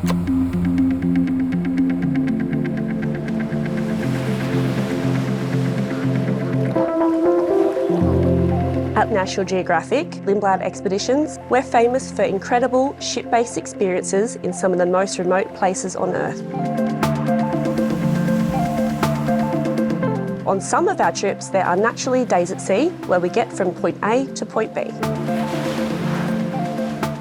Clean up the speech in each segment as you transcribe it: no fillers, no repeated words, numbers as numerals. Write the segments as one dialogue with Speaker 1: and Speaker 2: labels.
Speaker 1: At National Geographic-Lindblad expeditions, we're famous for incredible ship-based experiences in some of the most remote places on Earth. On some of our trips, there are naturally days at sea where we get from point A to point B.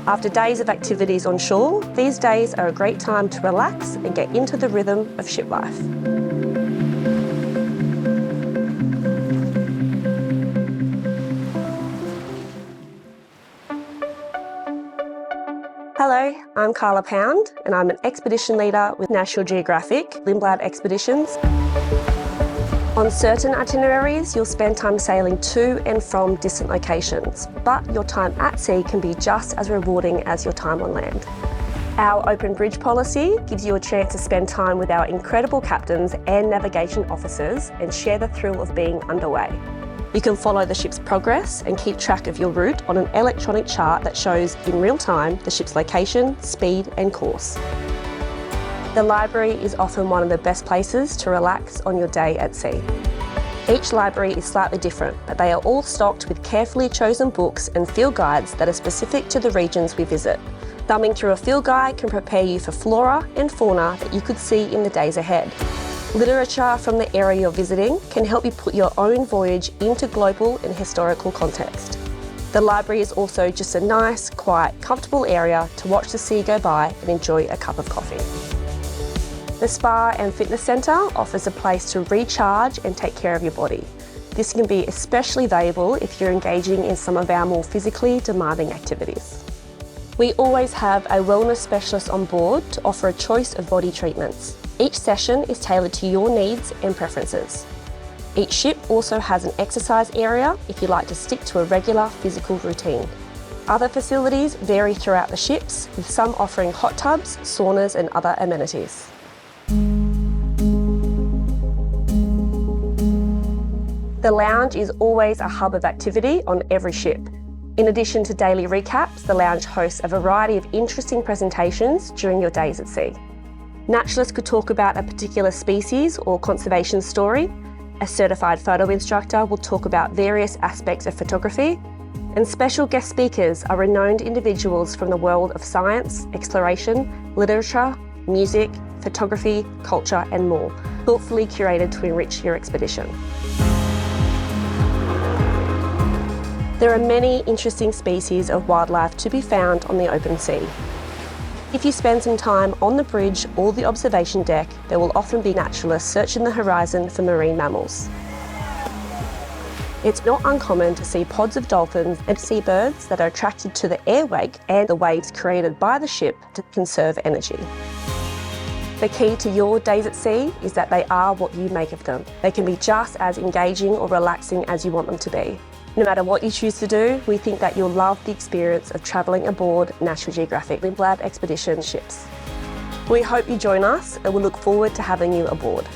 Speaker 1: After days of activities on shore, these days are a great time to relax and get into the rhythm of ship life. Hello, I'm Carla Pound and I'm an expedition leader with National Geographic-Lindblad expeditions. On certain itineraries, you'll spend time sailing to and from distant locations, but your time at sea can be just as rewarding as your time on land. Our open bridge policy gives you a chance to spend time with our incredible captains and navigation officers and share the thrill of being underway. You can follow the ship's progress and keep track of your route on an electronic chart that shows in real time the ship's location, speed and course. The library is often one of the best places to relax on your day at sea. Each library is slightly different, but they are all stocked with carefully chosen books and field guides that are specific to the regions we visit. Thumbing through a field guide can prepare you for flora and fauna that you could see in the days ahead. Literature from the area you're visiting can help you put your own voyage into global and historical context. The library is also just a nice, quiet, comfortable area to watch the sea go by and enjoy a cup of coffee. The Spa and Fitness Centre offers a place to recharge and take care of your body. This can be especially valuable if you're engaging in some of our more physically demanding activities. We always have a wellness specialist on board to offer a choice of body treatments. Each session is tailored to your needs and preferences. Each ship also has an exercise area if you like to stick to a regular physical routine. Other facilities vary throughout the ships, with some offering hot tubs, saunas and other amenities. The lounge is always a hub of activity on every ship. In addition to daily recaps, the lounge hosts a variety of interesting presentations during your days at sea. Naturalists could talk about a particular species or conservation story. A certified photo instructor will talk about various aspects of photography. And special guest speakers are renowned individuals from the world of science, exploration, literature, music, photography, culture and more, thoughtfully curated to enrich your expedition. There are many interesting species of wildlife to be found on the open sea. If you spend some time on the bridge or the observation deck, there will often be naturalists searching the horizon for marine mammals. It's not uncommon to see pods of dolphins and seabirds that are attracted to the air wake and the waves created by the ship to conserve energy. The key to your days at sea is that they are what you make of them. They can be just as engaging or relaxing as you want them to be. No matter what you choose to do, we think that you'll love the experience of travelling aboard National Geographic-Lindblad expedition ships. We hope you join us and we look forward to having you aboard.